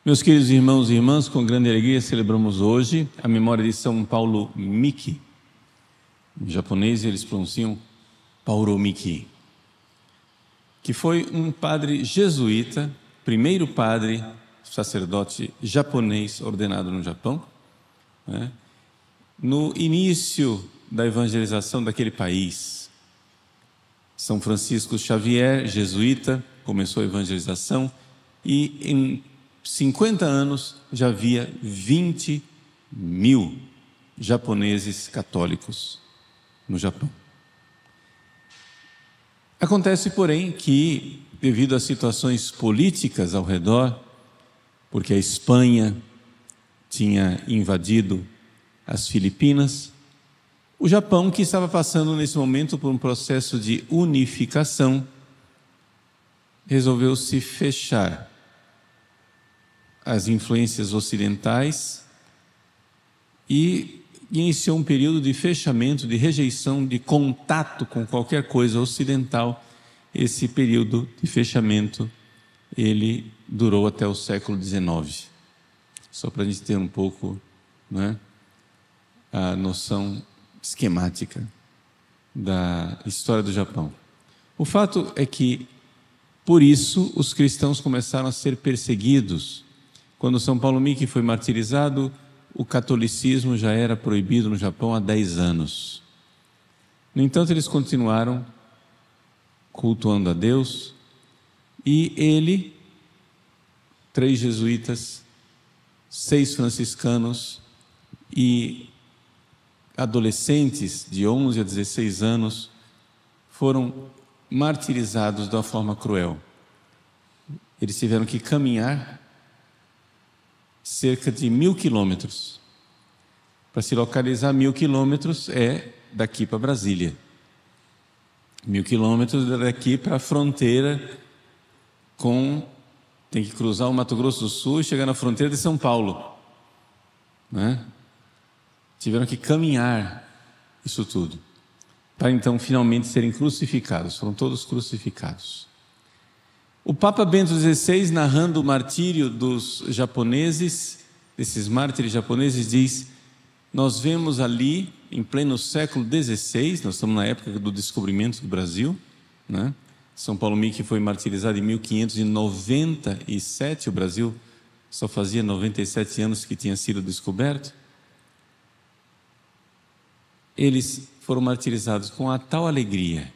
Meus queridos irmãos e irmãs, com grande alegria celebramos hoje a memória de São Paulo Miki. Em japonês eles pronunciam Paulo Miki, que foi um padre jesuíta, primeiro padre sacerdote japonês ordenado no Japão, né? No início da evangelização daquele país. São Francisco Xavier, jesuíta, começou a evangelização e em 50 anos já havia 20 mil japoneses católicos no Japão. Acontece, porém, que devido às situações políticas ao redor, porque a Espanha tinha invadido as Filipinas, o Japão, que estava passando nesse momento por um processo de unificação, resolveu se fechar às influências ocidentais e iniciou um período de fechamento, de rejeição, de contato com qualquer coisa ocidental. Esse período de fechamento, ele durou até o século XIX. Só para a gente ter um pouco, né, a noção esquemática da história do Japão. O fato é que, por isso, os cristãos começaram a ser perseguidos. Quando São Paulo Miki foi martirizado, o catolicismo já era proibido no Japão há 10 anos. No entanto, eles continuaram cultuando a Deus e ele, 3 jesuítas, 6 franciscanos e adolescentes de 11 a 16 anos foram martirizados de uma forma cruel. Eles tiveram que caminhar cerca de 1000 quilômetros. Para se localizar, 1000 quilômetros é daqui para Brasília. 1000 quilômetros é daqui para a fronteira com... Tem que cruzar o Mato Grosso do Sul e chegar na fronteira de São Paulo, né? Tiveram que caminhar isso tudo, para então finalmente serem crucificados. Foram todos crucificados. O Papa Bento XVI, narrando o martírio dos japoneses, desses mártires japoneses, diz: nós vemos ali, em pleno século XVI, nós estamos na época do descobrimento do Brasil, né? São Paulo Miki foi martirizado em 1597, o Brasil só fazia 97 anos que tinha sido descoberto. Eles foram martirizados com a tal alegria,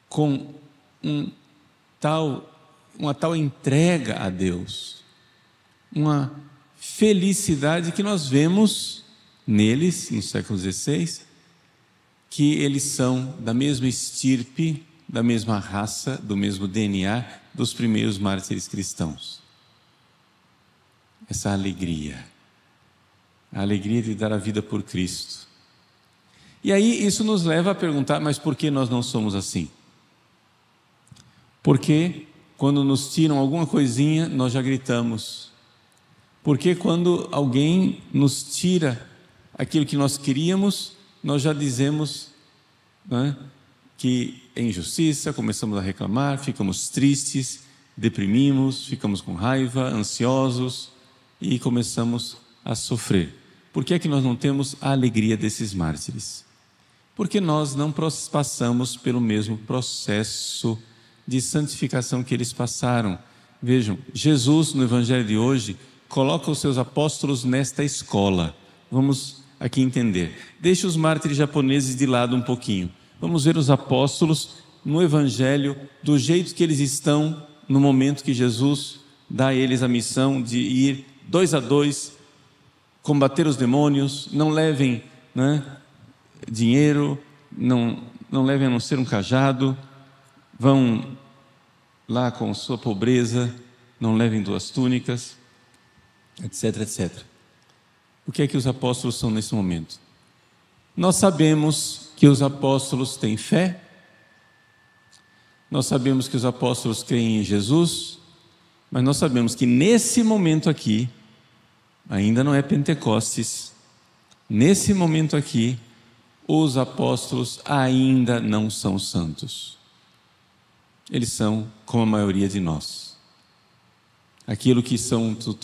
com uma tal entrega a Deus, uma felicidade que nós vemos neles, no século XVI, que eles são da mesma estirpe, da mesma raça, do mesmo DNA dos primeiros mártires cristãos. Essa alegria, a alegria de dar a vida por Cristo. E aí isso nos leva a perguntar, mas por que nós não somos assim? Porque quando nos tiram alguma coisinha, nós já gritamos. Porque quando alguém nos tira aquilo que nós queríamos, nós já dizemos, né, que é injustiça, começamos a reclamar, ficamos tristes, deprimimos, ficamos com raiva, ansiosos e começamos a sofrer. Por que é que nós não temos a alegria desses mártires? Porque nós não passamos pelo mesmo processo de santificação que eles passaram. Vejam, Jesus no Evangelho de hoje coloca os seus apóstolos nesta escola. Vamos aqui entender. Deixa os mártires japoneses de lado um pouquinho. Vamos ver os apóstolos no Evangelho do jeito que eles estão no momento que Jesus dá a eles a missão de ir 2 a 2, combater os demônios. Não levem, né, dinheiro, não levem a não ser um cajado, vão lá com sua pobreza, não levem 2 túnicas, etc, etc. O que é que os apóstolos são nesse momento? Nós sabemos que os apóstolos têm fé, nós sabemos que os apóstolos creem em Jesus, mas nós sabemos que nesse momento aqui, ainda não é Pentecostes, nesse momento aqui, os apóstolos ainda não são santos. Eles são como a maioria de nós. aquilo que Santo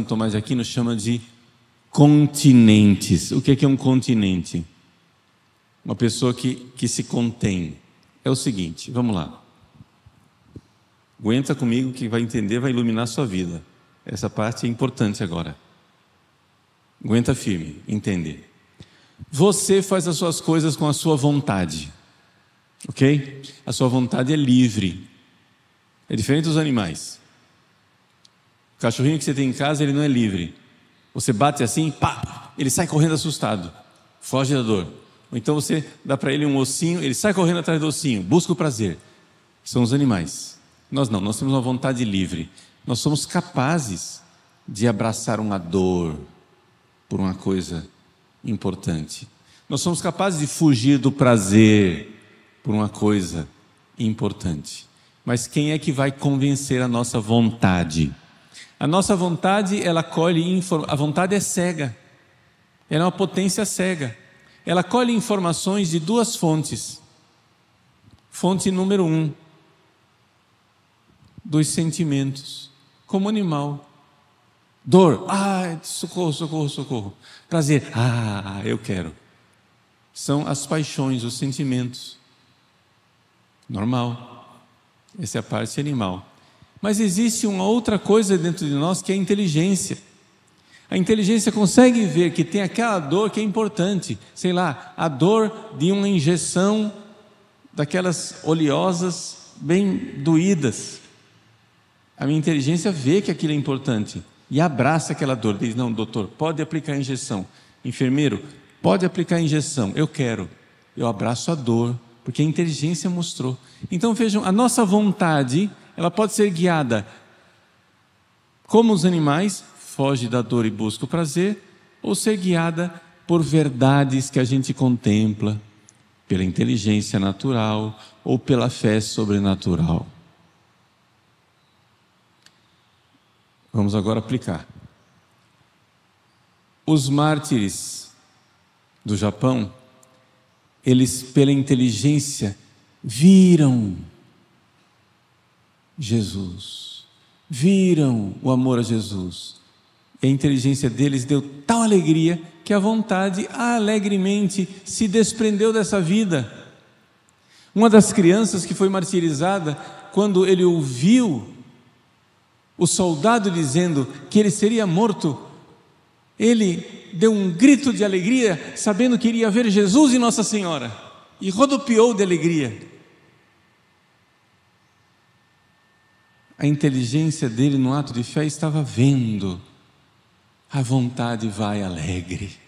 Tomás de Aquino chama de continentes. O que é um continente? Uma pessoa que se contém. É o seguinte, vamos lá. Aguenta comigo que vai entender, vai iluminar a sua vida. Essa parte é importante agora. Aguenta firme, entender. Você faz as suas coisas com a sua vontade, ok? A sua vontade é livre. É diferente dos animais. O cachorrinho que você tem em casa, ele não é livre. Você bate assim, pá, ele sai correndo assustado, foge da dor. Ou então você dá para ele um ossinho, ele sai correndo atrás do ossinho, busca o prazer. São os animais. Nós não, nós temos uma vontade livre. Nós somos capazes de abraçar uma dor por uma coisa importante. Nós somos capazes de fugir do prazer por uma coisa importante. Mas quem é que vai convencer a nossa vontade? A nossa vontade, ela colhe a vontade é cega. Ela é uma potência cega. Ela colhe informações de duas fontes. Fonte número 1, dos sentimentos, como animal. Dor, socorro, socorro, socorro. Prazer, eu quero. São as paixões, os sentimentos. Normal. Essa é a parte animal. Mas existe uma outra coisa dentro de nós que é a inteligência. A inteligência consegue ver que tem aquela dor que é importante. Sei lá, a dor de uma injeção daquelas oleosas bem doídas. A minha inteligência vê que aquilo é importante e abraça aquela dor. Diz, não, doutor, pode aplicar a injeção. Enfermeiro, pode aplicar a injeção. Eu quero. Eu abraço a dor, porque a inteligência mostrou. Então vejam, a nossa vontade, ela pode ser guiada como os animais, foge da dor e busca o prazer, ou ser guiada por verdades que a gente contempla, pela inteligência natural ou pela fé sobrenatural. Vamos agora aplicar. Os mártires do Japão, eles pela inteligência viram Jesus, viram o amor a Jesus. E a inteligência deles deu tal alegria que a vontade alegremente se desprendeu dessa vida. Uma das crianças que foi martirizada, quando ele ouviu o soldado dizendo que ele seria morto, ele deu um grito de alegria, sabendo que iria ver Jesus e Nossa Senhora, e rodopiou de alegria. A inteligência dele no ato de fé estava vendo, a vontade vai alegre.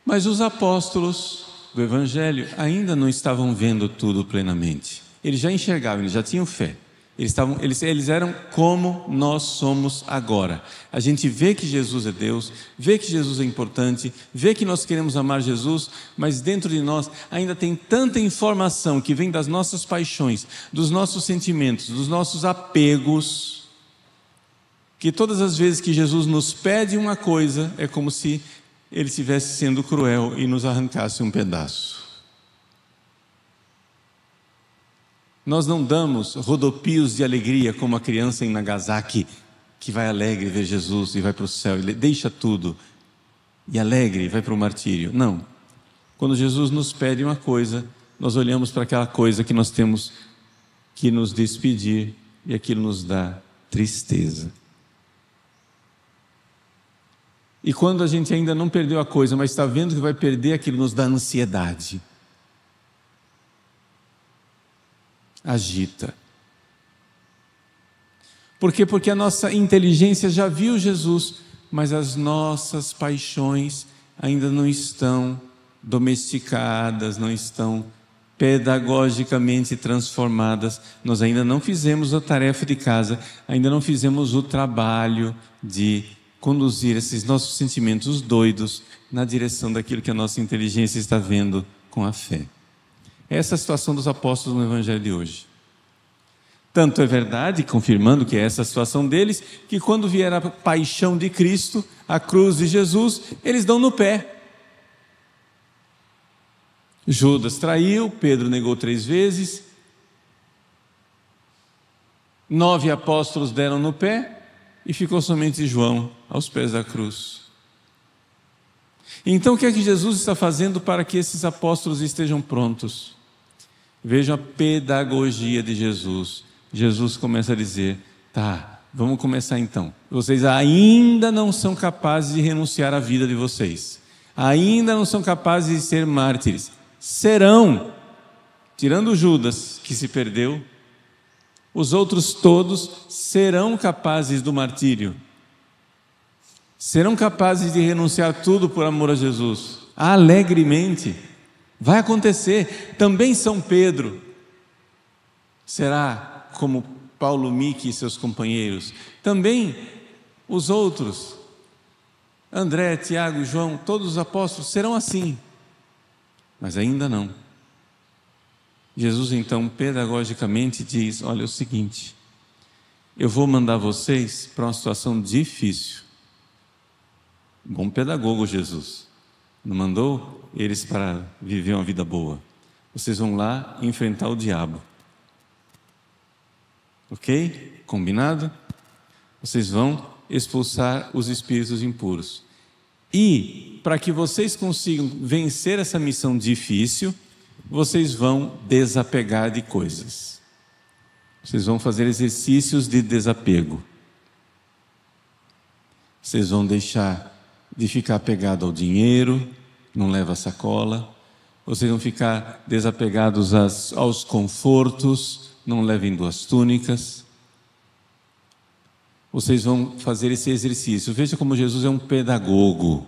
Mas os apóstolos do Evangelho ainda não estavam vendo tudo plenamente. Eles já enxergavam, eles já tinham fé. Eles eram como nós somos agora. A gente vê que Jesus é Deus, vê que Jesus é importante, vê que nós queremos amar Jesus, mas dentro de nós ainda tem tanta informação que vem das nossas paixões, dos nossos sentimentos, dos nossos apegos, que todas as vezes que Jesus nos pede uma coisa, é como se Ele estivesse sendo cruel e nos arrancasse um pedaço. Nós não damos rodopios de alegria como a criança em Nagasaki, que vai alegre ver Jesus e vai para o céu, ele deixa tudo e alegre vai para o martírio. Não. Quando Jesus nos pede uma coisa, nós olhamos para aquela coisa que nós temos que nos despedir e aquilo nos dá tristeza. E quando a gente ainda não perdeu a coisa, mas está vendo que vai perder, aquilo nos dá ansiedade. Agita. Por quê? Porque a nossa inteligência já viu Jesus, mas as nossas paixões ainda não estão domesticadas, não estão pedagogicamente transformadas. Nós ainda não fizemos a tarefa de casa, ainda não fizemos o trabalho de conduzir esses nossos sentimentos doidos na direção daquilo que a nossa inteligência está vendo com a fé. Essa é a situação dos apóstolos no Evangelho de hoje. Tanto é verdade, confirmando que é essa a situação deles, que quando vier a paixão de Cristo, a cruz de Jesus, eles dão no pé. Judas traiu, Pedro negou 3 vezes. 9 apóstolos deram no pé e ficou somente João aos pés da cruz. Então o que é que Jesus está fazendo para que esses apóstolos estejam prontos? Vejam a pedagogia de Jesus. Jesus começa a dizer: tá, vamos começar então. Vocês ainda não são capazes de renunciar à vida de vocês. Ainda não são capazes de ser mártires. Serão, tirando Judas, que se perdeu, os outros todos serão capazes do martírio. Serão capazes de renunciar tudo por amor a Jesus, alegremente. Vai acontecer. Também São Pedro será como Paulo Mique e seus companheiros. Também os outros, André, Tiago, João, todos os apóstolos serão assim. Mas ainda não. Jesus então pedagogicamente diz: olha, é o seguinte, eu vou mandar vocês para uma situação difícil. Bom pedagogo Jesus. Não mandou eles para viver uma vida boa. Vocês vão lá enfrentar o diabo. Ok? Combinado? Vocês vão expulsar os espíritos impuros. E, para que vocês consigam vencer essa missão difícil, vocês vão desapegar de coisas. Vocês vão fazer exercícios de desapego. Vocês vão deixar de ficar apegado ao dinheiro, não leva sacola. Vocês vão ficar desapegados aos confortos, não levem 2 túnicas. Vocês vão fazer esse exercício. Veja como Jesus é um pedagogo.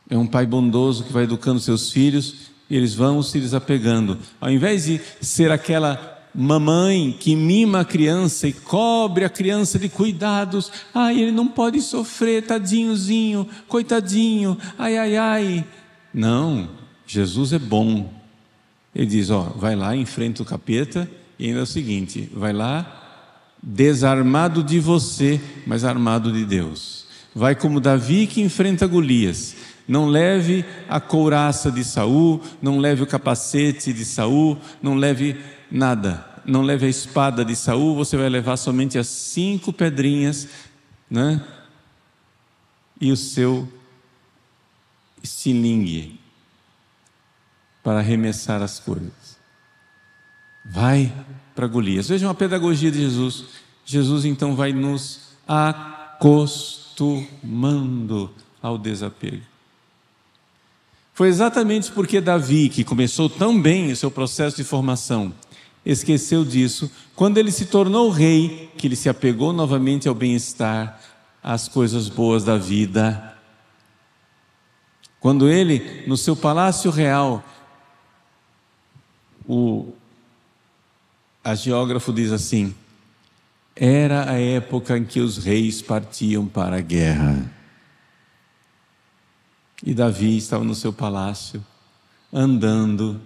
É um pai bondoso que vai educando seus filhos e eles vão se desapegando. Ao invés de ser aquela mamãe que mima a criança e cobre a criança de cuidados. Ai, ele não pode sofrer, tadinhozinho, coitadinho, ai, ai, ai. Não, Jesus é bom. Ele diz, vai lá, enfrenta o capeta, e ainda é o seguinte, vai lá, desarmado de você, mas armado de Deus. Vai como Davi que enfrenta Golias. Não leve a couraça de Saul, não leve o capacete de Saul, não leve nada, não leve a espada de Saul, você vai levar somente as 5 pedrinhas, né? E o seu estilingue para arremessar as coisas. Vai para Golias. Vejam a pedagogia de Jesus. Jesus então vai nos acostumando ao desapego. Foi exatamente porque Davi, que começou tão bem o seu processo de formação, esqueceu disso, quando ele se tornou rei, que ele se apegou novamente ao bem-estar, às coisas boas da vida. Quando ele, no seu palácio real, o hagiógrafo diz assim, era a época em que os reis partiam para a guerra. E Davi estava no seu palácio, andando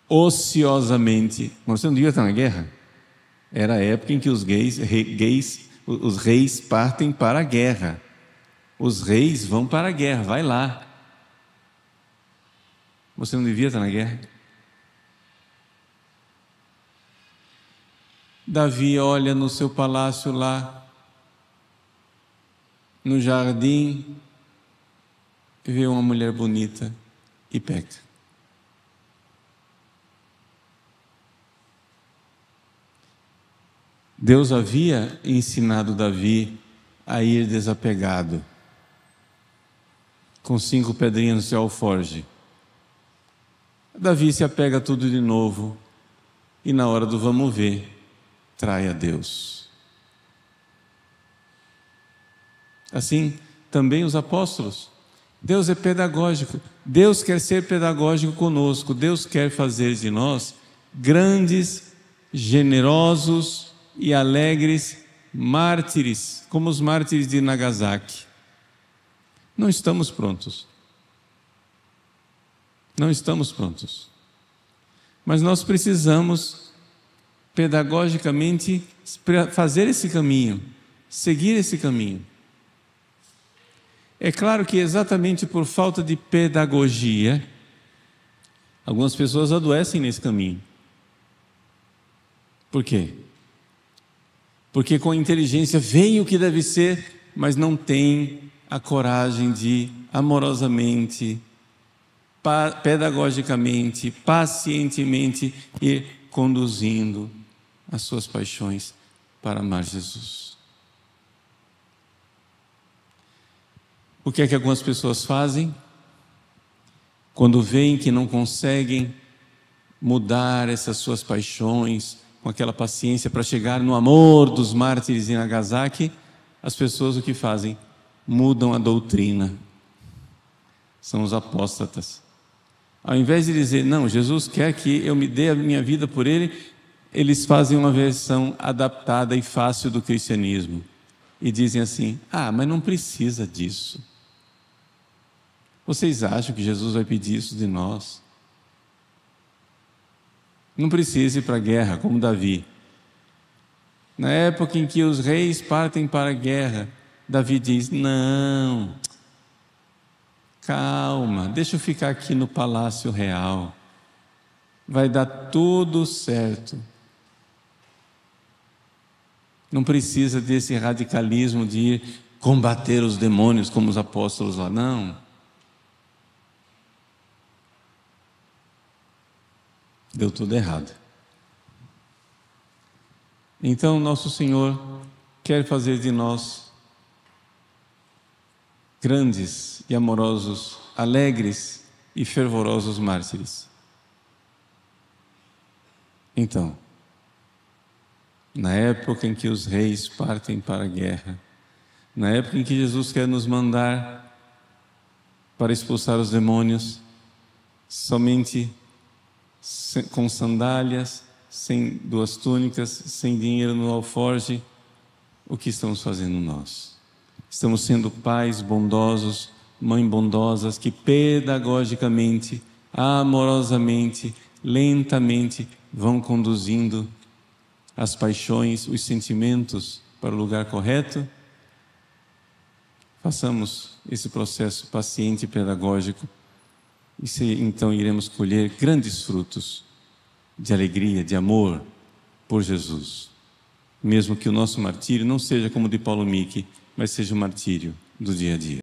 ociosamente. Mas você não devia estar na guerra? Era a época em que os reis partem para a guerra. Os reis vão para a guerra, vai lá. Você não devia estar na guerra? Davi olha no seu palácio lá, no jardim, vê uma mulher bonita e peca. Deus havia ensinado Davi a ir desapegado, com 5 pedrinhas no seu alforje. Davi se apega a tudo de novo, e na hora do vamos ver, trai a Deus. Assim, também os apóstolos. Deus é pedagógico. Deus quer ser pedagógico conosco. Deus quer fazer de nós grandes, generosos e alegres mártires, como os mártires de Nagasaki. Não estamos prontos. Não estamos prontos. Mas nós precisamos, pedagogicamente, fazer esse caminho, seguir esse caminho. É claro que exatamente por falta de pedagogia, algumas pessoas adoecem nesse caminho. Por quê? Porque com inteligência veem o que deve ser, mas não têm a coragem de amorosamente, pedagogicamente, pacientemente ir conduzindo as suas paixões para amar Jesus. O que é que algumas pessoas fazem? Quando veem que não conseguem mudar essas suas paixões com aquela paciência para chegar no amor dos mártires em Nagasaki, as pessoas o que fazem? Mudam a doutrina. São os apóstatas. Ao invés de dizer, não, Jesus quer que eu me dê a minha vida por Ele, eles fazem uma versão adaptada e fácil do cristianismo. E dizem assim, mas não precisa disso. Vocês acham que Jesus vai pedir isso de nós? Não precisa ir para a guerra, como Davi. Na época em que os reis partem para a guerra, Davi diz, não, calma, deixa eu ficar aqui no palácio real. Vai dar tudo certo. Não precisa desse radicalismo de ir combater os demônios como os apóstolos lá, não. Deu tudo errado. Então, nosso Senhor quer fazer de nós grandes e amorosos, alegres e fervorosos mártires. Então, na época em que os reis partem para a guerra, na época em que Jesus quer nos mandar para expulsar os demônios, somente com sandálias, sem 2 túnicas, sem dinheiro no alforje, o que estamos fazendo nós? Estamos sendo pais bondosos, mães bondosas, que pedagogicamente, amorosamente, lentamente vão conduzindo as paixões, os sentimentos para o lugar correto? Façamos esse processo paciente e pedagógico, e então iremos colher grandes frutos de alegria, de amor por Jesus. Mesmo que o nosso martírio não seja como o de Paulo Miki, mas seja o martírio do dia a dia.